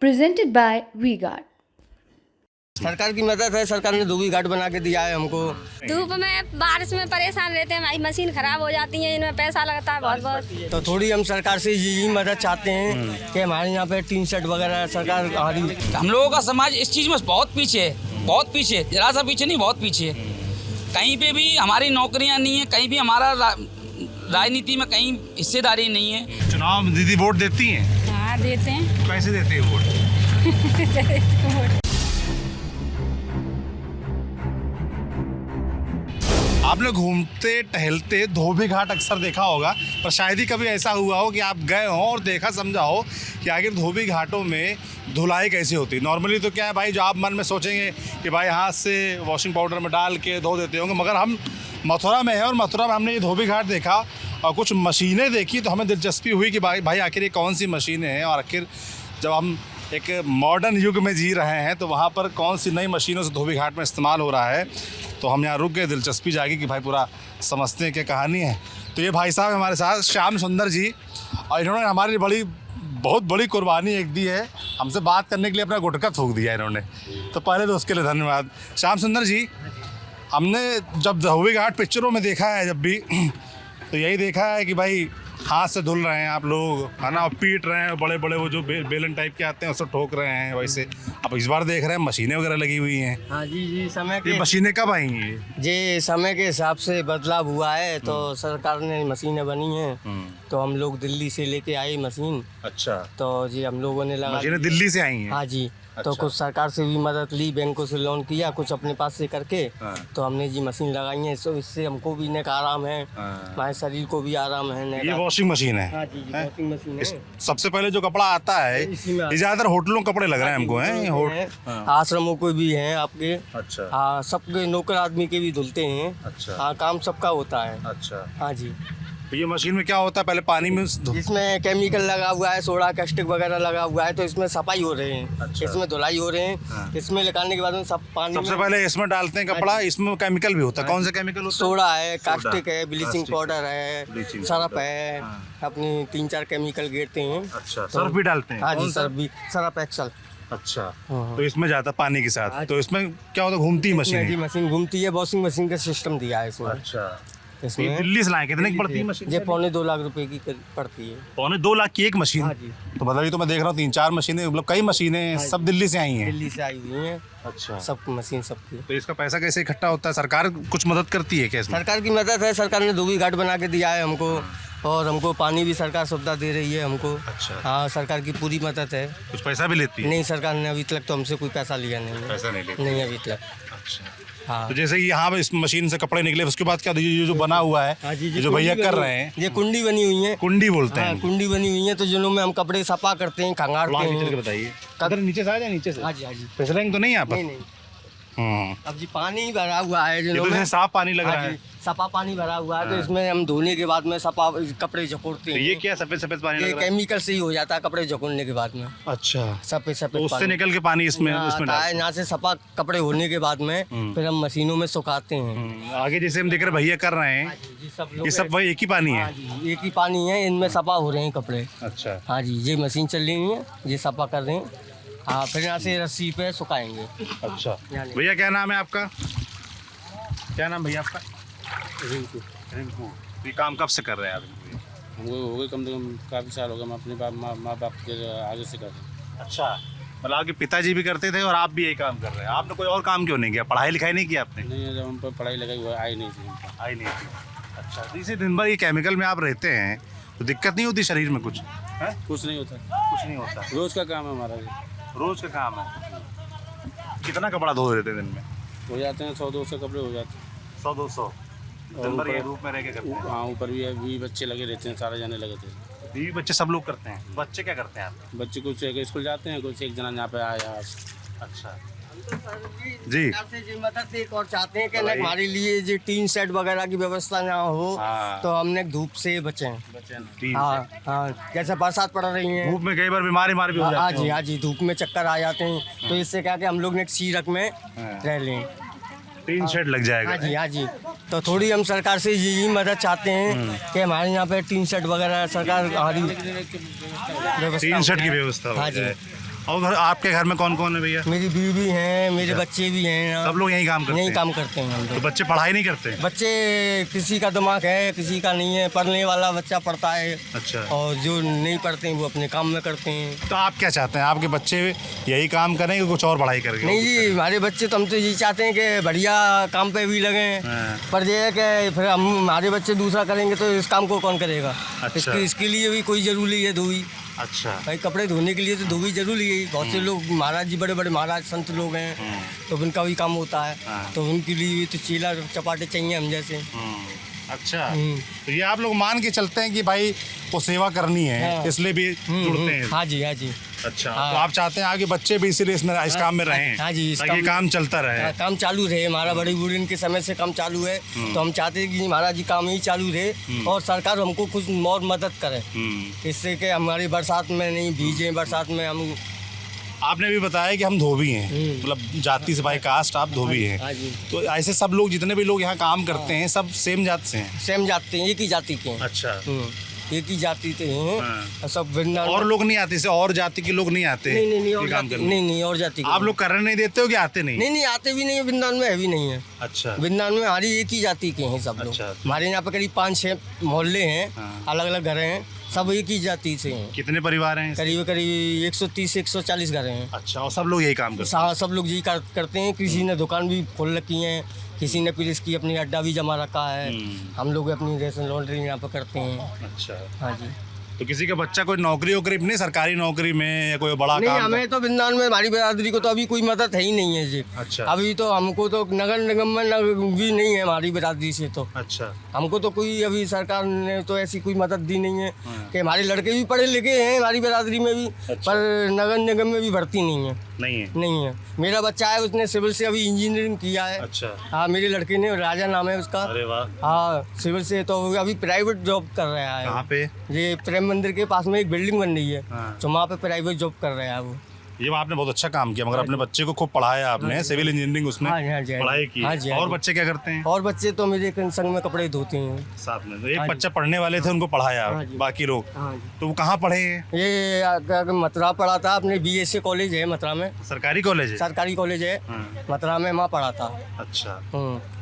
presented by V-Guard. सरकार की मदद है, सरकार ने धोबी घाट बना के दिया है हमको। धूप में बारिश में परेशान रहते हैं, हमारी मशीन खराब हो जाती है, इनमें पैसा लगता है बहुत बहुत। तो थोड़ी हम सरकार से यही मदद चाहते हैं कि हमारे यहाँ पे टीन शेड वगैरह सरकार हमारी। हम लोगों का समाज इस चीज़ में बहुत पीछे है, बहुत पीछे, जरा सा पीछे नहीं, बहुत पीछे है। कहीं पे भी हमारी नौकरियाँ नहीं है, कहीं भी हमारा राजनीति में कहीं हिस्सेदारी नहीं है। चुनाव में दीदी वोट देती हैं? हाँ देते हैं। कैसे देते हैं वोट? आपने घूमते टहलते धोबी घाट अक्सर देखा होगा, पर शायद ही कभी ऐसा हुआ हो कि आप गए हो और देखा समझा हो कि आखिर धोबी घाटों में धुलाई कैसी होती है। नॉर्मली तो क्या है भाई, जो आप मन में सोचेंगे कि भाई हाथ से वॉशिंग पाउडर में डाल के धो देते होंगे, मगर हम मथुरा में हैं और मथुरा में हमने ये धोबी घाट देखा और कुछ मशीनें देखी तो हमें दिलचस्पी हुई कि भाई आखिर ये कौन सी मशीनें हैं और आखिर जब हम एक मॉडर्न युग में जी रहे हैं तो वहाँ पर कौन सी नई मशीनों से धोबी घाट में इस्तेमाल हो रहा है। तो हम यहाँ रुक गए, दिलचस्पी जागी कि भाई पूरा समझते हैं क्या कहानी है। तो ये भाई साहब हमारे साथ श्याम सुंदर जी, और इन्होंने हमारी बहुत बड़ी कुर्बानी एक दी है, हमसे बात करने के लिए अपना गुटका थूक दिया इन्होंने। तो पहले तो उसके लिए धन्यवाद। श्याम सुंदर जी, हमने जब धोबी घाट पिक्चरों में देखा है जब भी तो यही देखा है कि भाई हाथ से धुल रहे हैं आप लोग, है ना, पीट रहे हैं, बड़े बड़े वो जो बेलन टाइप के आते हैं उससे ठोक रहे हैं। वैसे अब इस बार देख रहे हैं मशीनें वगैरह लगी हुई हैं। हाँ जी, समय के ये मशीनें कब आएंगी? जी समय के हिसाब से बदलाव हुआ है, तो सरकार ने मशीनें बनी हैं, तो हम लोग दिल्ली से लेके आए मशीन। अच्छा, तो जी हम लोगों ने लगा मशीनें दिल्ली से आई हैं? हाँ जी। तो अच्छा। कुछ सरकार से भी मदद ली, बैंकों से लोन किया, कुछ अपने पास से करके तो हमने जी मशीन लगाई है। तो इससे हमको भी नेक आराम है, हमारे शरीर को भी आराम है। ये वॉशिंग मशीन है? हाँ जी, वॉशिंग मशीन है। सबसे पहले जो कपड़ा आता है ये ज्यादातर होटलों कपड़े लग रहे हैं हमको, हैं आश्रमों को भी हैं आपके। अच्छा। हाँ, सबके नौकर आदमी के भी धुलते हैं। अच्छा। हाँ, काम सबका होता है। अच्छा। हाँ जी। तो ये मशीन में क्या होता है? पहले पानी में इसमें केमिकल लगा हुआ है, सोडा कैस्टिक वगैरह लगा हुआ है, तो इसमें सफाई हो रहे हैं। अच्छा। इसमें धुलाई हो रहे हैं। हाँ। इसमें लगाने के बाद में सब पानी सबसे पहले इसमें डालते हैं कपड़ा, इसमें केमिकल भी होता है। कौन सा केमिकल होता है? सोडा है, कास्टिक है, ब्लीचिंग पाउडर है, ब्लीचिंग सरफ पाउडर। है, अपनी 3-4 केमिकल गिरते हैं। अच्छा, सर्फ भी डालते हैं? हाँ जी, कौन सा? सर्फ भी, सरफ एक्सल। अच्छा, हाँ। तो इसमें जाता पानी के साथ। तो इसमें क्या होता है, घूमती मशीन? मशीन घूमती है, वॉशिंग मशीन का सिस्टम दिया है इसमें। अच्छा, इसमें ये दिल्ली से लाए? कितने की पड़ती है मशीन? ये 2.25 लाख रुपए की पड़ती है। 2.25 लाख की एक मशीन? हाँ जी। तो मतलब ये तो मैं देख रहा हूँ 3-4 मशीनें, मतलब कई मशीनें सब दिल्ली से आई हैं? दिल्ली से आई हुई हैं। अच्छा। सब मशीन सबकी। तो इसका पैसा कैसे इकट्ठा होता है? सरकार कुछ मदद करती है क्या इसमें? सरकार की मदद है, सरकार ने धोबी घाट बना के दिया है हमको, और हमको पानी भी सरकार सुविधा दे रही है हमको। अच्छा। हाँ, सरकार की पूरी मदद है। कुछ पैसा भी लेती है? नहीं, सरकार ने अभी तक तो हमसे कोई पैसा लिया नहीं है। पैसा नहीं लेती? नहीं अभी तक। अच्छा। हाँ। तो जैसे यहाँ पे इस मशीन से कपड़े निकले, उसके बाद क्या ये जो बना हुआ है, हाँ जी, ये जो भैया कर रहे हैं, ये कुंडी बनी हुई है। कुंडी बोलते हाँ, हैं? कुंडी बनी हुई है, तो जिनमें हम कपड़े सफा करते हैं, खंगारते हैं। बताइए, कदर नीचे से आ जाए, नीचे से? हाँ जी, हाँ जी। फिसलेंगे तो नहीं यहाँ पर? नहीं। अब जी पानी भरा हुआ है, ये तो जैसे साफ पानी लग रहा है। सफा पानी भरा हुआ है, तो इसमें हम धोने के बाद में सफा कपड़े झकोड़ते तो हैं। ये क्या सफेद सफेद पानी ये लग रहा है? केमिकल से ही हो जाता है कपड़े झकोड़ने के बाद में। अच्छा, सफेद तो सफेद उससे निकल के पानी इसमें आता डालते है। यहाँ से सफा कपड़े होने के बाद में फिर हम मशीनों में सुखाते हैं। हैं। आगे जैसे हम देख रहे भैया कर रहे हैं, ये सब वही एक ही पानी है? हाँ जी, एक ही पानी है, इनमें सफा हो रहे हैं कपड़े। अच्छा। हाँ जी, ये मशीन चल रही है, ये सफा कर रहे हैं। हाँ, फिर यहाँ से रस्सी पे सुखाएंगे। अच्छा भैया, क्या नाम है आपका? क्या नाम भैया आपका? रिंकू। रिंकू। ये काम कब से कर रहे हैं आप? हमको हो गए कम से कम काफ़ी साल हो गए, हम अपने माँ बाप के आगे से कर रहे हैं। अच्छा, मतलब आपके पिताजी भी करते थे और आप भी यही काम कर रहे हैं? आपने कोई और काम क्यों नहीं किया? पढ़ाई लिखाई नहीं किया आपने? नहीं, जब हम पर पढ़ाई लगाई हुआ आई नहीं थी। आई नहीं थी। अच्छा, तो इसी दिन भर ये केमिकल में आप रहते हैं तो दिक्कत नहीं होती शरीर में कुछ? है? कुछ नहीं होता, कुछ नहीं होता। रोज़ का काम है हमारा ये। रोज का काम है? कितना कपड़ा धो देते दिन में? हो जाते हैं 100-200 कपड़े हो जाते हैं। 100-200 दिन भर ये रूप में रह के करते हैं? हाँ, ऊपर भी बच्चे लगे रहते हैं, सारे जाने लगे थे। बीवी बच्चे सब लोग करते हैं? बच्चे क्या करते हैं आप? बच्चे कुछ एक स्कूल जाते हैं, कुछ एक जना यहाँ पे आया आज। अच्छा जी। जी मदद एक और चाहते हैं कि हमारे लिए जो टीन शेड वगैरह की व्यवस्था ना हो, हाँ। तो हमने धूप से बचें। तीन हाँ हाँ, जैसे बरसात पड़ रही है, धूप में कई बार बीमारी भी हो हाँ जाती जी, है। हाँ जी, धूप में चक्कर आ जाते हैं, तो इससे क्या कि हम लोग ने एक सीरक में रह लें। टीन शेड लग जाएगा? हाँ जी, हाँ जी। तो थोड़ी हम सरकार से यही मदद चाहते हैं कि हमारे यहाँ पे टीन शेड वगैरह सरकार हमारी टीन शेड की व्यवस्था हो हाँ जी। जाए। और घर आपके घर में कौन कौन है भैया? मेरी बीवी हैं, मेरे बच्चे भी हैं। सब लोग यही काम करते यही हैं? काम करते हैं हम तो लोग। बच्चे पढ़ाई नहीं करते? बच्चे किसी का दिमाग है, किसी का नहीं है। पढ़ने वाला बच्चा पढ़ता है अच्छा। और जो नहीं पढ़ते हैं वो अपने काम में करते हैं। तो आप क्या चाहते हैं, आपके बच्चे यही काम करें कि कुछ और पढ़ाई करेंगे? नहीं जी, हमारे बच्चे तो हम तो यही चाहते हैं कि बढ़िया काम पे भी लगें। हाँ। पर ये है कि फिर हम हमारे बच्चे दूसरा करेंगे तो इस काम को कौन करेगा? अच्छा। इसके लिए भी कोई ज़रूरी है धोबी। अच्छा। भाई कपड़े धोने के लिए तो धोबी जरूरी है। बहुत से लोग महाराज जी, बड़े बड़े महाराज संत लोग हैं तो उनका भी काम होता है। हाँ। तो उनके लिए भी तो चीला चपाटे चाहिए हम जैसे। अच्छा, तो ये आप लोग मान के चलते हैं कि भाई वो सेवा करनी है, हाँ। इसलिए भी जुड़ते हैं? हाँ जी, हाँ जी। अच्छा, हाँ। तो आप चाहते हैं आगे बच्चे भी इसीलिए इस काम में रहें? हाँ जी, इस ताकि काम चलता रहे। हाँ, काम चालू रहे। हमारा बड़ी बूढ़ी के समय से काम चालू है तो हम चाहते हैं कि महाराज जी काम ही चालू रहे और सरकार हमको कुछ और मदद करे, इससे कि हमारी बरसात में नहीं भीजे। बरसात में हम आपने भी बताया कि हम धोबी हैं, मतलब जाति से बाई कास्ट आप धोबी हैं। हाँ जी। तो ऐसे सब लोग जितने भी लोग यहाँ काम करते हैं सब सेम जात से हैं? सेम जाते हैं, एक ही जाति के हैं। अच्छा। एक ही जाति के हैं। हाँ। सब वृंदावन। और लोग नहीं आते, जैसे और जाति के लोग नहीं आते? नहीं और ये काम जाति, करने? नहीं और जाति के आप लोग करने नहीं देते हो कि आते नहीं? नहीं आते भी नहीं है। वृंदावन में है भी नहीं है। अच्छा। वृंदावन में हमारी एक ही जाति के हैं सब लोग। अच्छा। हमारे यहाँ पे करीब 5-6 मोहल्ले हैं। हाँ। अलग अलग घर हैं, सब एक ही जाति से हैं। कितने परिवार हैं? करीब 130-140 घर हैं। अच्छा, और सब लोग यही काम करते हैं? हाँ, सब लोग यही करते हैं। किसी ने दुकान भी खोल रखी है, किसी ने पुलिस की अपनी अड्डा भी जमा रखा है। हम लोग अपनी रेशन लॉन्ड्री यहाँ पे करते हैं। अच्छा। हाँ जी। तो किसी का बच्चा कोई नौकरी वोकरी नहीं, सरकारी नौकरी में या कोई बड़ा नहीं, काम? हमें तो वृंदावन में हमारी बिरादरी को तो अभी कोई मदद है ही नहीं है जी। अच्छा। अभी तो हमको तो नगर निगम में भी नहीं है हमारी बिरादरी से। तो अच्छा। हमको तो कोई अभी सरकार ने तो ऐसी कोई मदद दी नहीं है कि हमारे लड़के भी पढ़े लिखे हैं हमारी बिरादरी में भी। अच्छा। पर नगर निगम में भी भर्ती नहीं है। नहीं है? मेरा बच्चा है, उसने सिविल से अभी इंजीनियरिंग किया है। अच्छा। हाँ, मेरे लड़के ने, राजा नाम है उसका। अरे वाह। हाँ, सिविल से तो अभी प्राइवेट जॉब कर रहा है। कहाँ पे? ये प्रेम मंदिर के पास में एक बिल्डिंग बन रही है। हाँ। तो वहाँ पे प्राइवेट जॉब कर रहा है वो। ये आपने बहुत अच्छा काम किया, मगर अपने बच्चे को खूब पढ़ाया आपने, सिविल इंजीनियरिंग उसने हाँ जी, हाँ जी, हाँ जी। पढ़ाई की। हाँ जी, हाँ और जी। बच्चे क्या करते हैं? और बच्चे तो मेरे संग में कपड़े धोते हैं साथ में। तो एक हाँ जी। बच्चा पढ़ने वाले थे, उनको पढ़ाया, हाँ जी। बाकी लोग हाँ जी। तो वो कहाँ पढ़े हैं? ये मथुरा पढ़ा था अपने। BSc कॉलेज है मथुरा में, सरकारी कॉलेज है? सरकारी कॉलेज है हाँ। मथुरा में, वहाँ पढ़ा था। अच्छा।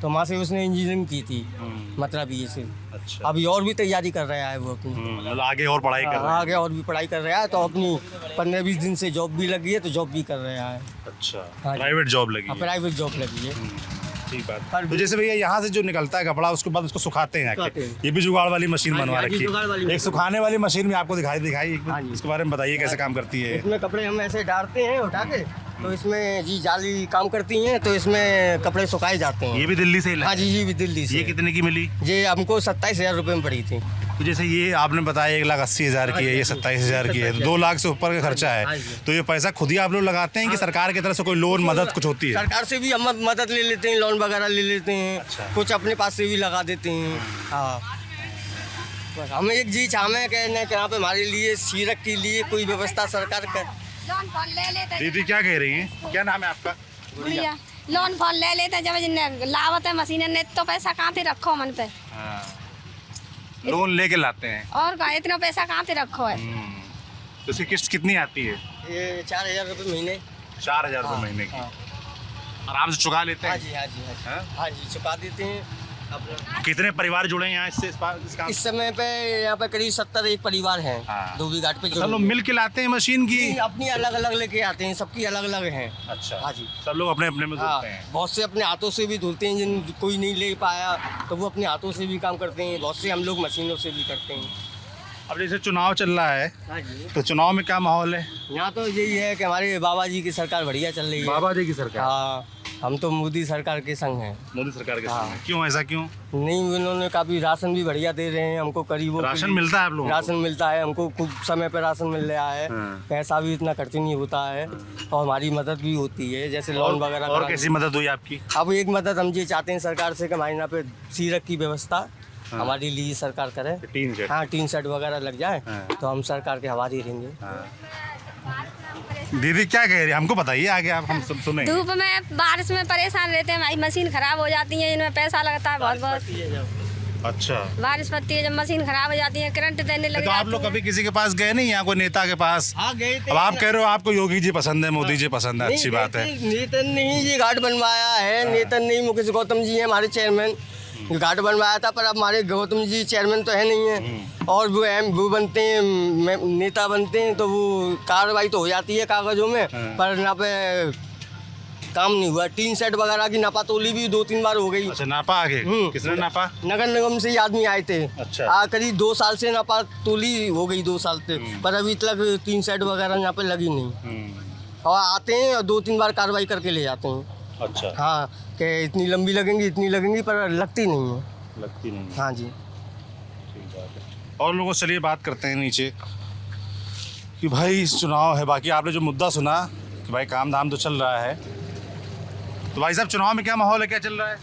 तो वहाँ से उसने इंजीनियरिंग की थी मथुरा BSc। अच्छा। अभी और भी तैयारी कर रहा है वो अपनी। मतलब आगे और पढ़ाई कर रहे हैं? आगे और भी पढ़ाई कर रहा है। तो अपनी 15-20 दिन से जॉब भी लगी है, तो जॉब भी कर रहा है। अच्छा, हाँ जी। प्राइवेट जॉब लगी है। प्राइवेट जॉब लगी है। ठीक बात। तो जैसे भैया यहाँ से जो निकलता है कपड़ा, उसके बाद उसको सुखाते हैं सुखाते आके। हैं। ये भी जुगाड़ वाली मशीन हाँ जी, बनवा हाँ जी, रखी जुगाड़ वाली है। एक मशीन। सुखाने वाली मशीन भी आपको दिखाई हाँ जी। इसके बारे में बताइए कैसे काम करती है? इसमें कपड़े हम ऐसे डालते हैं उठा के, तो इसमें जी जाली काम करती हैं, तो इसमें कपड़े सुखाए जाते हैं। ये भी दिल्ली से ही हाँ जी, भी दिल्ली से। ये कितने की मिली? ये हमको 27,000 रुपये में पड़ी थी। तो जैसे ये आपने बताया 1,80,000 की है, ये 27,000 की है, 2 लाख से ऊपर का खर्चा हाँ है। जी। तो ये पैसा खुद ही आप लोग लगाते हैं कि सरकार की तरफ से कोई लोन मदद कुछ होती है? सरकार से भी हम मदद ले लेते हैं, लोन वगैरह ले लेते हैं। अच्छा। कुछ अपने पास से भी लगा देते हैं। हाँ, बस हमें एक चीज हमें कहना है कि यहाँ पे हमारे लिए सीरक के लिए कोई व्यवस्था सरकार कर। लोन फोन ले लेते दीदी क्या कह रही हैं? क्या नाम है आपका? गुड़िया। लोन फोन ले लेते जब जिन्हें लावत है मशीन ने तो पैसा कहाँ थे रखो मन पे। लोन लेके लाते हैं। और का इतना पैसा कहाँ थे रखो है। तो इसकी किस्त कितनी आती है? ये 4,000 रुपये महीने। 4,000 रुपये महीने की आराम से चुका लेते हाँ हैं? जी, हाँ जी, हाँ जी। हाँ? हाँ जी, चुका देते हैं अपना। कितने परिवार जुड़े हैं यहाँ इससे इस काम? इस समय पे यहाँ पे करीब 70 एक परिवार हैं। हाँ। धोबी घाट पे सब लोग मिल के लाते हैं मशीन की? नहीं, अपनी अलग अलग लेके आते हैं, सबकी अलग अलग हैं। अच्छा। हाँ जी। सब लोग अपने अपने में हाँ, धुलते हैं? बहुत से अपने हाथों से भी धुलते हैं, जिन कोई नहीं ले पाया तो वो अपने हाथों से भी काम करते हैं। बहुत से हम लोग मशीनों से भी करते हैं। अब जैसे चुनाव चल रहा है, हाँ जी। तो चुनाव में क्या माहौल है? यहाँ तो यही है कि हमारे बाबा जी की सरकार बढ़िया चल रही है। बाबा जी की सरकार? हाँ, हम तो मोदी सरकार के संग हैं। मोदी सरकार के हाँ। साथ? क्यों, ऐसा क्यों? नहीं, उन्होंने काफ़ी राशन भी बढ़िया दे रहे हैं हमको। करीबों राशन मिलता है आप लोगों को? राशन मिलता है हमको, खूब समय पर राशन मिल रहा है। हाँ। पैसा भी इतना खर्च नहीं होता है और हमारी मदद भी होती है, जैसे लोन वगैरह और कराने। कैसी मदद हुई आपकी? अब एक मदद हम ये चाहते हैं सरकार से कि हमारे यहाँ पे सीरक की व्यवस्था हमारे लिए सरकार करे। Tin set? हाँ, टीन सेट वगैरह लग जाए हाँ। तो हम सरकार के हवाले रहेंगे। दीदी क्या कह रही है, हमको बताइए आगे, आप हम सब सुनेंगे। धूप में बारिश में परेशान रहते हैं, हमारी मशीन खराब हो जाती है, इनमें पैसा लगता है बहुत बहुत। अच्छा, बारिश पड़ती है, जब मशीन खराब हो जाती है, करंट देने लग तो आप जाती लोग है। कभी किसी के पास गए नहीं, यहाँ कोई नेता के पास? हाँ गए थे। अब आप कह रहे हो आपको योगी जी पसंद है, मोदी जी पसंद है, अच्छी बात है। नेतन ने ही ये घाट बनवाया है, नेतन ने ही, मुकेश गौतम जी हैं हमारे चेयरमैन, घाट बनवाया था। पर अब हमारे गौतम जी चेयरमैन तो है नहीं है, और वो बनते हैं, नेता बनते हैं, तो वो कार्रवाई तो हो जाती है कागजों में, पर ना पे काम नहीं हुआ। टीन सेट वगैरह की नापा तोली भी 2-3 बार हो गई। अच्छा, नापा आगे? किसने नापा? नगर निगम से ही आदमी आए थे। अच्छा। करीब 2 साल से नापा तोली हो गई, 2 साल से, पर अभी तक टीन सेट वगैरह यहाँ पे लगी नहीं। और आते हैं और 2-3 बार कार्रवाई करके ले जाते हैं। अच्छा, हाँ, कि इतनी लंबी लगेंगी, इतनी लगेंगी, पर लगती नहीं है। लगती नहीं। हाँ जी। ठीक बात है। और लोगों से चलिए बात करते हैं नीचे कि भाई चुनाव है। बाकी आपने जो मुद्दा सुना कि भाई काम धाम तो चल रहा है, तो भाई साहब चुनाव में क्या माहौल है, क्या चल रहा है?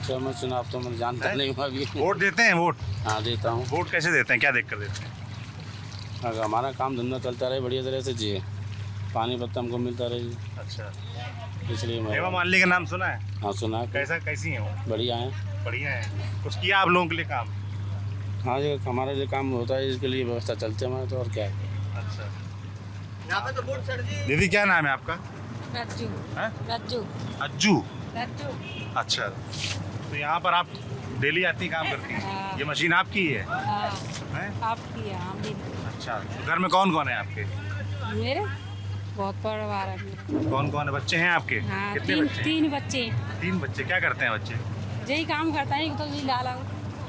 तो मैं चुनाव तो मैं जानता नहीं हूँ अभी। वोट देते हैं? वोट हाँ देता हूँ। वोट कैसे देते हैं, क्या देख कर देते हैं? अगर हमारा काम धंधा चलता रहे बढ़िया तरह से जी, पानी पत्ता हमको मिलता रहे, अच्छा, इसलिए मैं। हेमा मालिनी का नाम सुना है? हाँ सुना है। कैसी है वो? बढ़िया है। बढ़िया है। कुछ किया आप लोगों के लिए काम? हाँ जो हमारे लिए काम होता है, इसके लिए व्यवस्था चलती है हमारे, तो और क्या है। अच्छा, यहाँ पे तो वोट सर जी। दीदी क्या नाम है आपका? रज्जू। हैं? रज्जू। अज्जू? रज्जू। अच्छा, तो यहाँ पर आप डेली आती काम करती हैं? ये मशीन आपकी ही है? हैं? आपकी है, हम भी। अच्छा, तो घर में कौन कौन है आपके? मेरे बहुत परिवार है मेरा। कौन कौन है? बच्चे हैं आपके? हाँ, कितने बच्चे? 3 बच्चे। 3 बच्चे। क्या करते हैं बच्चे? यही काम करता है, एक तो जी लाला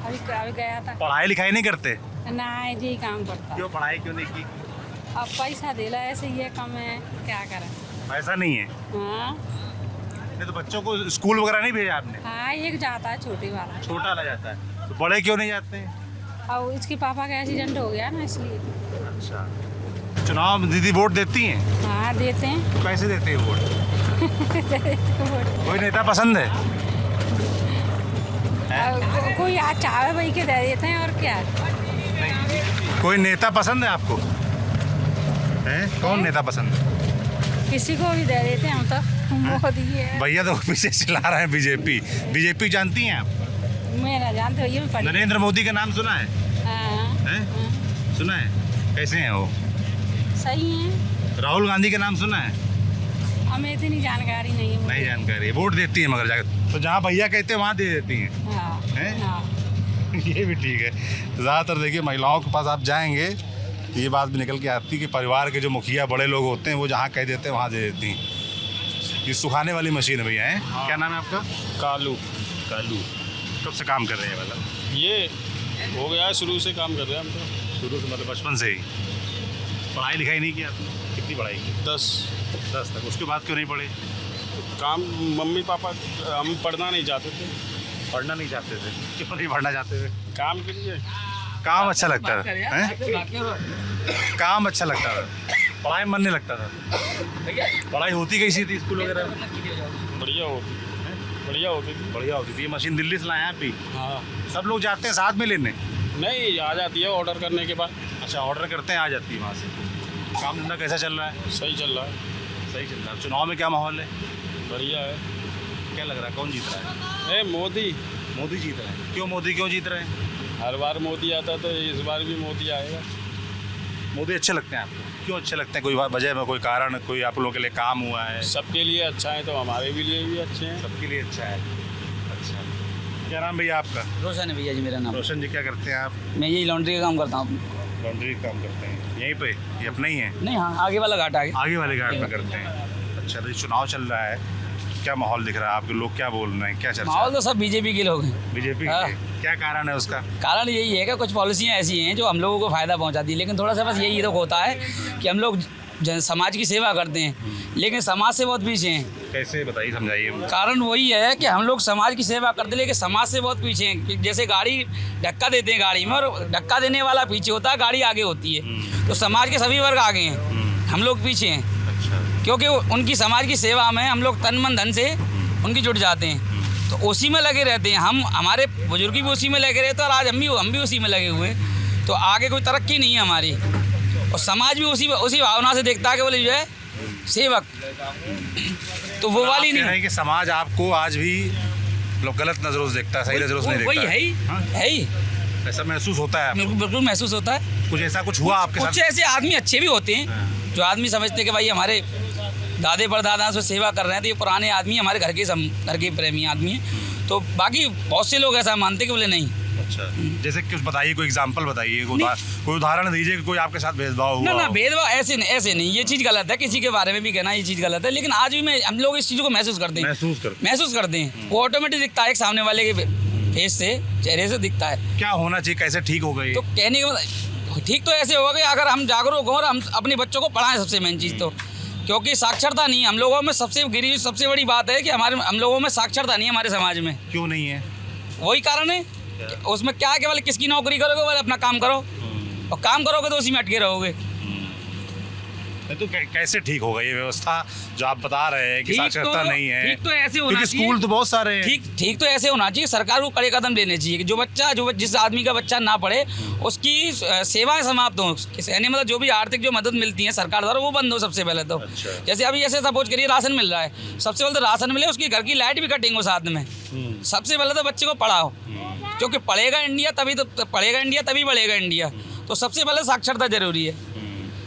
अभी गया था पढ़ाई लिखाई नहीं करते? ना, यही काम करता। क्यों पढ़ाई क्यों नहीं की? अब पैसा दे ला, ऐसे ही है, कम है, क्या करें। पैसा नहीं है? हाँ नहीं तो बच्चों को स्कूल वगैरह नहीं भेजा आपने? हाँ, एक जाता है छोटे वाला। छोटा वाला जाता है, तो बड़े क्यों नहीं जाते हैं? और इसके पापा का एक्सीडेंट हो गया ना, इसलिए। अच्छा, चुनाव में दीदी वोट देती हैं? हाँ देते हैं। तो कैसे देते हैं वोट? कोई नेता पसंद है? कोई आज चावे भाई के दे देते हैं, और क्या। कोई नेता पसंद है आपको? हैं? कौन नेता पसंद है? किसी को भी दे देते हैं हम तो। मोदी है। भैया तो पीछे चिल्ला रहे हैं बीजेपी। बीजेपी जानती हैं आप? मैं ना जानते, भैया में पढ़ी। नरेंद्र मोदी का नाम सुना है? हाँ हैं? सुना है? कैसे हैं वो? सही है। राहुल गांधी का नाम सुना है? हमें इतनी जानकारी नहीं है। नहीं जानकारी है। वोट देती है मगर जाकर, तो जहाँ भैया कहते हैं वहाँ दे देती हैं। हाँ हैं? हाँ। ये भी ठीक है। ज़्यादातर देखिए महिलाओं के पास आप जाएंगे तो ये बात भी निकल के आती है कि परिवार के जो मुखिया बड़े लोग होते हैं वो जहाँ कह देते हैं वहाँ दे देती हैं। ये सुखाने वाली मशीन है भैया, हैं? क्या नाम है आपका? कालू। कालू। कब से काम कर रहे हैं मतलब? ये हो गया है, शुरू से काम कर रहे हैं हम तो। शुरू से मतलब बचपन से ही? पढ़ाई लिखाई नहीं की आपने? कितनी पढ़ाई की? 10 तक। उसके बाद क्यों नहीं पढ़े? काम मम्मी पापा हम पढ़ना नहीं चाहते थे। पढ़ना नहीं चाहते थे? क्यों नहीं पढ़ना चाहते थे? काम के लिए। काम अच्छा लगता था? हैं? काम अच्छा लगता था, पढ़ाई में मन नहीं लगता था? पढ़ाई होती कैसी थी स्कूल वगैरह में? बढ़िया होती, बढ़िया होती थी। बढ़िया होती थी। ये मशीन दिल्ली से लाए हैं आप भी? हाँ। सब लोग जाते हैं साथ में लेने? नहीं, आ जाती है ऑर्डर करने के बाद। अच्छा, ऑर्डर करते हैं आ जाती है वहाँ से। काम धंधा कैसा चल रहा है? सही चल रहा है। सही चल रहा है। चुनाव में क्या माहौल है? बढ़िया है। क्या लग रहा है कौन जीत रहा है? मोदी। मोदी जीत रहे हैं। क्यों मोदी क्यों जीत रहे हैं? हर बार मोदी आता तो इस बार भी मोदी आएगा। मोदी अच्छे लगते हैं आपको? क्यों अच्छे लगते हैं? कोई वजह में, कोई कारण, कोई आप लोगों के लिए काम हुआ है? सबके लिए अच्छा है तो हमारे भी लिए भी अच्छे हैं। सबके लिए अच्छा है। अच्छा, क्या नाम भैया आपका? रोशन है भैया जी मेरा नाम। रोशन जी, क्या करते हैं आप? मैं यही लॉन्ड्री का काम करता हूँ। लॉन्ड्री का काम करते हैं यहीं पे? ये अपना ही है? नहीं, हाँ, आगे वाला घाट आगे। आगे वाले घाट में करते हैं। अच्छा, तो चुनाव चल रहा है, क्या माहौल दिख रहा है आपके? लोग क्या बोल रहे हैं, क्या चर्चा? माहौल तो सब बीजेपी के लोग हैं। बीजेपी हाँ। के? क्या कारण है उसका? कारण यही है कि कुछ पॉलिसियाँ ऐसी हैं जो हम लोगों को फ़ायदा पहुंचाती है, लेकिन थोड़ा सा बस यही तो होता है कि हम लोग समाज की सेवा करते हैं, लेकिन समाज से बहुत पीछे हैं। कैसे बताइए, समझाइए। कारण वही है कि हम लोग समाज की सेवा करते हैं लेकिन समाज से बहुत पीछे हैं। कि जैसे गाड़ी धक्का देते हैं गाड़ी में, और धक्का देने वाला पीछे होता है, गाड़ी आगे होती है, तो समाज के सभी वर्ग आगे हैं, हम लोग पीछे हैं। अच्छा, क्योंकि उनकी समाज की सेवा में हम लोग तन मन धन से उनकी जुट जाते हैं, तो उसी में लगे रहते हैं। हम, हमारे बुजुर्ग भी उसी में लगे रहते हैं, और आज हम भी उसी में लगे हुए हैं, तो आगे कोई तरक्की नहीं है हमारी, और समाज भी उसी भावना से देखता है कि बोले जो है सेवक, तो वो वाली आप कह रहे नहीं। हैं कि समाज आपको आज भी मतलब गलत नजरों से देखता है, सही नजरों से नहीं वही देखता है ही, हाँ? है ही, ऐसा महसूस होता है आपको? बिल्कुल महसूस होता है। कुछ ऐसा कुछ हुआ आपके कुछ साथ? ऐसे आदमी अच्छे भी होते हैं जो आदमी समझते हैं कि भाई हमारे दादे परदादा से सेवा कर रहे हैं तो ये पुराने आदमी हमारे घर के प्रेमी आदमी हैं। तो बाकी बहुत से लोग ऐसा मानते कि बोले नहीं। अच्छा, जैसे कुछ बताइए, कोई एग्जांपल बताइए, कोई उदाहरण दीजिए कि कोई आपके साथ भेदभाव हुआ ना हो। भेदभाव ऐसे नहीं, ये चीज़ गलत है, किसी के बारे में भी कहना ये चीज़ गलत है। लेकिन आज भी हम लोग इस चीज़ को महसूस करते हैं, वो ऑटोमेटिक दिखता है सामने वाले के फेस से, चेहरे से दिखता है। क्या होना चाहिए, कैसे ठीक हो गई? तो कहने का मतलब ठीक तो ऐसे होगा कि अगर हम जागरूक हों और हम अपने बच्चों को पढ़ाएं, सबसे मेन चीज़ तो, क्योंकि साक्षरता नहीं हम लोगों में सबसे बड़ी बात है कि हम लोगों में साक्षरता नहीं है हमारे समाज में। क्यों नहीं है? वही कारण है, उसमें क्या है कि वाले किसकी नौकरी करोगे, वाले अपना काम करो, और काम करोगे तो उसी में अटके रहोगे। तो कैसे ठीक होगा ये व्यवस्था जो आप बता रहे हैं कि साक्षरता नहीं है? ठीक तो ऐसे होना क्योंकि चाहिए, स्कूल तो बहुत सारे हैं। ठीक तो ऐसे होना चाहिए, सरकार को कड़े कदम लेने चाहिए कि जो जिस आदमी का बच्चा ना पढ़े उसकी सेवाएं समाप्त हों, यानी मतलब जो भी आर्थिक जो मदद मिलती है सरकार द्वारा वो बंद हो सबसे पहले तो। अच्छा। जैसे अभी ऐसे सपोज करिए राशन मिल रहा है, सबसे पहले तो राशन मिले, उसकी घर की लाइट भी कटिंग हो साथ में। सबसे पहले तो बच्चे को पढ़ाओ, क्योंकि पढ़ेगा इंडिया तभी बढ़ेगा इंडिया। तो सबसे पहले साक्षरता जरूरी है।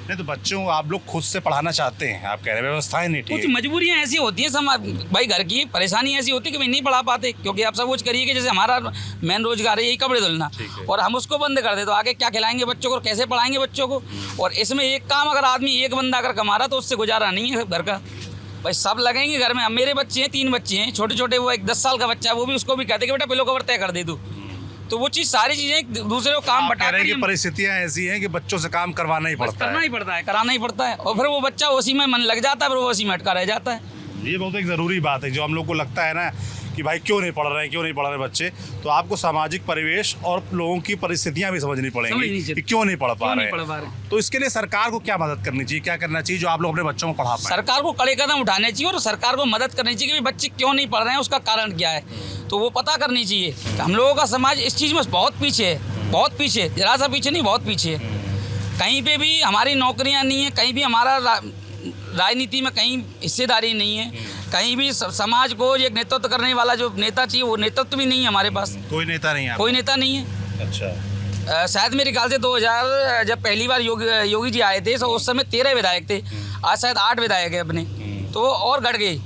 नहीं तो बच्चों को आप लोग खुद से पढ़ाना चाहते हैं, आप कह रहे हैं व्यवस्थाएं नहीं ठीक कुछ मजबूरियाँ ऐसी होती हैं भाई, घर की परेशानी ऐसी होती है कि भाई नहीं पढ़ा पाते, क्योंकि आप सपोज करिए कि जैसे हमारा मेन रोजगार है यही कपड़े धुलना, और हम उसको बंद कर दे तो आगे क्या खिलाएंगे बच्चों को, कैसे पढ़ाएंगे बच्चों को। और इसमें एक काम अगर आदमी एक बंदा अगर कमा रहा तो उससे गुजारा नहीं है घर का। भाई सब लगेंगे घर में। अब मेरे बच्चे हैं, 3 बच्चे हैं छोटे छोटे, वो एक 10 साल का बच्चा है, वो भी उसको भी कहते कि बेटा पिलो कवर तय कर दे तू। तो वो चीज़ सारी चीज़ें एक दूसरे को काम बटा रहे हैं। परिस्थितियां ऐसी हैं कि बच्चों से काम करवाना ही पड़ता है, कराना ही पड़ता है, और फिर वो बच्चा उसी में मन लग जाता है, फिर वो उसी में अटका रह जाता है। ये बहुत एक ज़रूरी बात है जो हम लोग को लगता है ना कि भाई क्यों नहीं पढ़ रहे बच्चे। तो आपको सामाजिक परिवेश और लोगों की परिस्थितियां भी समझनी पड़ेंगी कि क्यों नहीं पढ़ पा रहे। तो इसके लिए सरकार को क्या मदद करनी चाहिए, क्या करना चाहिए जो आप लोग अपने बच्चों को पढ़ा पाएं? सरकार को कड़े कदम उठाने चाहिए और सरकार को मदद करनी चाहिए कि बच्चे क्यों नहीं पढ़ रहे हैं, उसका कारण क्या है, तो वो पता करनी चाहिए। हम लोगों का समाज इस चीज़ में बहुत पीछे है, जरा सा पीछे नहीं, बहुत पीछे है। कहीं पे भी हमारी नौकरियां नहीं है, कहीं भी हमारा राजनीति में कहीं हिस्सेदारी नहीं है, कहीं भी समाज को एक नेतृत्व करने वाला जो नेता चाहिए वो नेतृत्व भी नहीं है हमारे पास। कोई नेता नहीं है। अच्छा। शायद मेरे ख्याल से 2000 जब पहली बार योगी जी आए थे तो उस समय 13 विधायक थे, आज शायद 8 विधायक है अपने, तो वो और घट गए।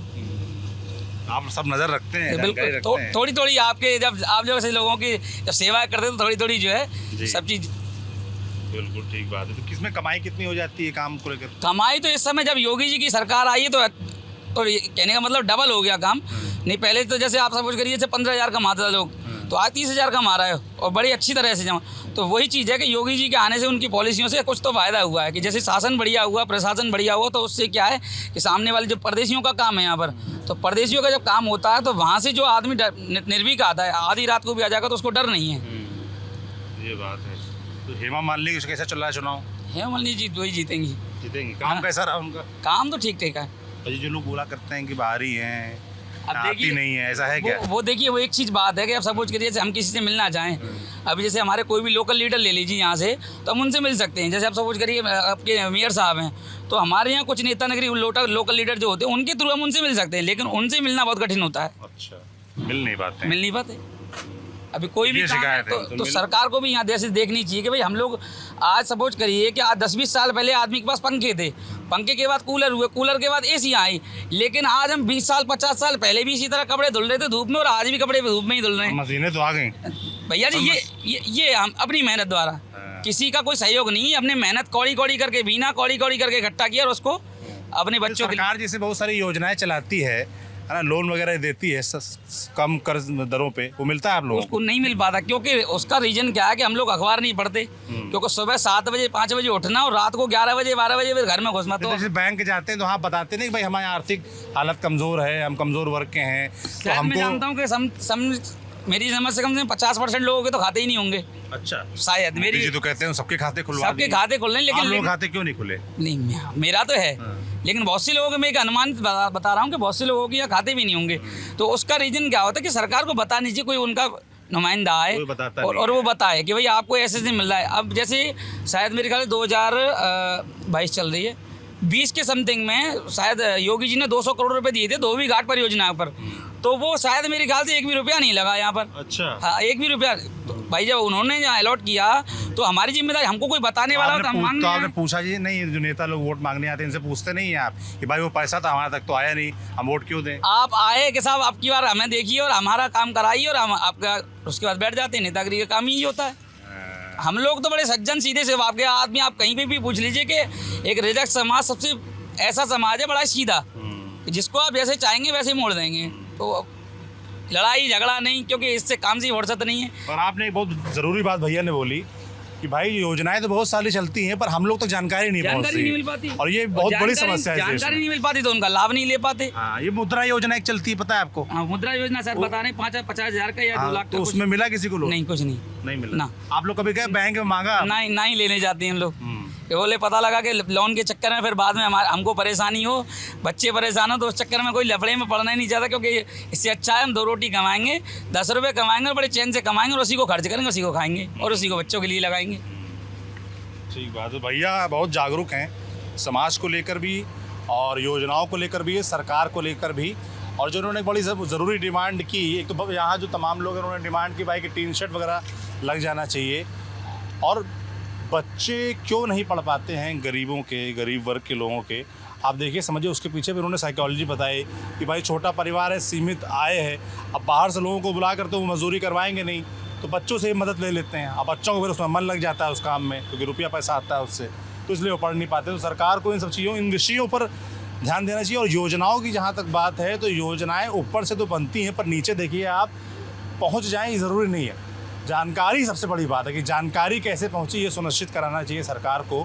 आप सब नज़र रखते हैं? बिल्कुल, थोड़ी थोड़ी आपके जब आप जो ऐसे लोगों की जब सेवा करते हैं तो थोड़ी थोड़ी जो है सब चीज़। बिल्कुल ठीक बात है। तो किसमें कमाई कितनी हो जाती है काम को लेकर? कमाई तो इस समय जब योगी जी की सरकार आई है तो कहने का मतलब डबल हो गया काम। नहीं पहले तो जैसे आप सपोज करिए 15,000 कमाते थे लोग, तो आज 30,000 कमा रहा है और बड़ी अच्छी तरह से जमा। तो वही चीज़ है कि योगी जी के आने से उनकी पॉलिसियों से कुछ तो फ़ायदा हुआ है कि जैसे शासन बढ़िया हुआ, प्रशासन बढ़िया हुआ, तो उससे क्या है कि सामने वाले जो परदेशियों का काम है यहाँ पर, तो परदेशियों का जब काम होता है तो वहाँ से जो आदमी निर्भीक आता है, आधी रात को भी आ जाएगा तो उसको डर नहीं है। ये बात है। तो हेमा मालिनी कैसा चल रहा है चुनाव? हेमा मालिनी जी वही जीतेंगी। काम कैसा रहा उनका? काम तो ठीक ठीक है। जो लोग बोला करते हैं कि बाहरी हैं, अब आती नहीं है, ऐसा है क्या? वो देखिए वो एक चीज़ बात है कि अब सपोज करिए जैसे हम किसी से मिलना चाहें, अभी जैसे हमारे कोई भी लोकल लीडर ले लीजिए यहाँ से, तो हम उनसे मिल सकते हैं। जैसे आप सपोज करिए आपके मेयर साहब हैं, तो हमारे यहाँ कुछ नेता नगरी लोकल लीडर जो होते हैं उनके थ्रू हम उनसे मिल सकते हैं, लेकिन उनसे मिलना बहुत कठिन होता है। अच्छा, मिल नहीं पाते। अभी कोई भी काम है तो सरकार को भी यहाँ जैसे देखनी चाहिए कि भाई हम लोग आज सपोज करिए कि आज 10-20 साल पहले आदमी के पास पंखे थे, पंखे के बाद कूलर हुए, कूलर के बाद एसी आई, लेकिन आज हम 20 साल 50 साल पहले भी इसी तरह कपड़े धुल रहे थे धूप में, और आज भी कपड़े धूप में ही धुल रहे हैं। मशीनें तो आ गई भैया जी। ये हम अपनी मेहनत द्वारा, किसी का कोई सहयोग नहीं है, अपने मेहनत कौड़ी करके बिना कौड़ी करके इकट्ठा किया और उसको अपने बच्चों के। सरकार जैसे बहुत सारी योजनाएं चलाती है ना, लोन वगैरह देती है कम कर्ज दरों पे, वो मिलता है आप लोगों उसको नहीं मिल पाता, क्योंकि उसका रीजन क्या है कि हम लोग अखबार नहीं पढ़ते, क्योंकि सुबह 7 बजे 5 बजे उठना और रात को 11 बजे 12 बजे फिर घर में घुसना। तो जैसे बैंक जाते हैं तो हाँ बताते नहीं भाई हमारी आर्थिक हालत कमज़ोर है, हम कमज़ोर वर्ग के हैं, तो हमको। मैं जानता हूँ कि मेरी समझ से कम से कम 50% लोगों के तो खाते ही नहीं होंगे। अच्छा, शायद मेरी जी तो कहते हैं सबके खाते खुलवा, सबके खाते खुल रहे हैं, लेकिन खाते क्यों नहीं खुले? नहीं, मेरा तो है, लेकिन बहुत से लोगों के मैं एक अनुमान बता रहा हूँ कि बहुत से लोगों के यहाँ खाते भी नहीं होंगे। तो उसका रीजन क्या होता है कि सरकार को बतानी चाहिए, कोई उनका नुमाइंदा आए और वो बताए कि भाई आपको ऐसे मिल रहा है। अब जैसे शायद मेरे ख्याल 2022 चल रही है, 20 के समथिंग में शायद योगी जी ने 200 करोड़ रुपए दिए थे धोबी घाट परियोजना पर। तो वो शायद मेरे ख्याल से 1 भी रुपया नहीं लगा यहाँ पर। अच्छा। हाँ 1 भी रुपया। तो भाई जब उन्होंने यहाँ अलॉट किया तो हमारी जिम्मेदारी, हमको कोई बताने वाला होता हम मांग तो लें। आपने पूछा जी नहीं, जो नेता लोग वोट मांगने आते हैं इनसे पूछते नहीं हैं आप कि भाई वो पैसा था हमारे तक तो आया नहीं, हम वोट क्यों दें? आप आए कि साहब आपकी बार हमें देखिए और हमारा काम कराइए और हम आपका उसके बाद बैठ जाते हैं। नेतागिरी का काम ही होता है। हम लोग तो बड़े सज्जन सीधे से आपके आदमी, आप कहीं पे भी पूछ लीजिए कि एक रजक समाज सबसे ऐसा समाज है बड़ा सीधा, जिसको आप जैसे चाहेंगे वैसे मोड़ देंगे। तो लड़ाई झगड़ा नहीं, क्योंकि इससे काम से फुर्सत नहीं है। और आपने एक बहुत ज़रूरी बात भैया ने बोली कि भाई योजनाएं तो बहुत सारी चलती हैं पर हम लोग तक जानकारी नहीं मिल पाती और ये बहुत बड़ी समस्या है। जानकारी नहीं मिल पाती तो उनका लाभ नहीं ले पाते। हाँ, ये मुद्रा योजना एक चलती है, पता है आपको? हाँ, मुद्रा योजना सर बता रहे 50,000 का या 2 लाख तो का। उसमें मिला किसी को? नहीं, कुछ नहीं मिला ना। आप लोग कभी गए बैंक में मांगा? नहीं लेने जाते हैं हम लोग। ये बोले पता लगा कि लोन के चक्कर में फिर बाद में हमको परेशानी हो, बच्चे परेशान हो, तो उस चक्कर में कोई लफड़े में पड़ना ही नहीं चाहता। क्योंकि इससे अच्छा है हम 2 रोटी कमाएंगे, 10 रुपये कमाएंगे और बड़े चैन से कमाएंगे और उसी को खर्च करेंगे, उसी को खाएंगे और उसी को बच्चों के लिए लगाएंगे। ठीक बात है। भैया बहुत जागरूक हैं समाज को लेकर भी और योजनाओं को लेकर भी, सरकार को लेकर भी। और जो उन्होंने बड़ी ज़रूरी डिमांड की, एक तो यहाँ जो तमाम लोग हैं उन्होंने डिमांड की भाई कि टीन शेड वगैरह लग जाना चाहिए। और बच्चे क्यों नहीं पढ़ पाते हैं गरीबों के, गरीब वर्ग के लोगों के, आप देखिए समझिए उसके पीछे भी उन्होंने साइकोलॉजी बताई कि भाई छोटा परिवार है, सीमित आय है, अब बाहर से लोगों को बुला कर तो वो मजदूरी करवाएंगे नहीं, तो बच्चों से मदद ले लेते हैं। अब बच्चों को फिर उसमें मन लग जाता है उस काम में, क्योंकि रुपया पैसा आता है उससे, तो इसलिए वो पढ़ नहीं पाते। तो सरकार को इन सब चीज़ों, इन विषयों पर ध्यान देना चाहिए। और योजनाओं की जहाँ तक बात है तो योजनाएं ऊपर से तो बनती हैं पर नीचे देखिए आप पहुँच जाएँ ये ज़रूरी नहीं है। जानकारी सबसे बड़ी बात है कि जानकारी कैसे पहुँची ये सुनिश्चित कराना चाहिए सरकार को।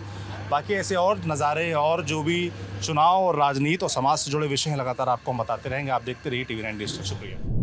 बाकी ऐसे और नज़ारे और जो भी चुनाव और राजनीति और समाज से जुड़े विषय हैं लगातार आपको हम बताते रहेंगे। आप देखते रहिए TV9 डिजिटल। शुक्रिया।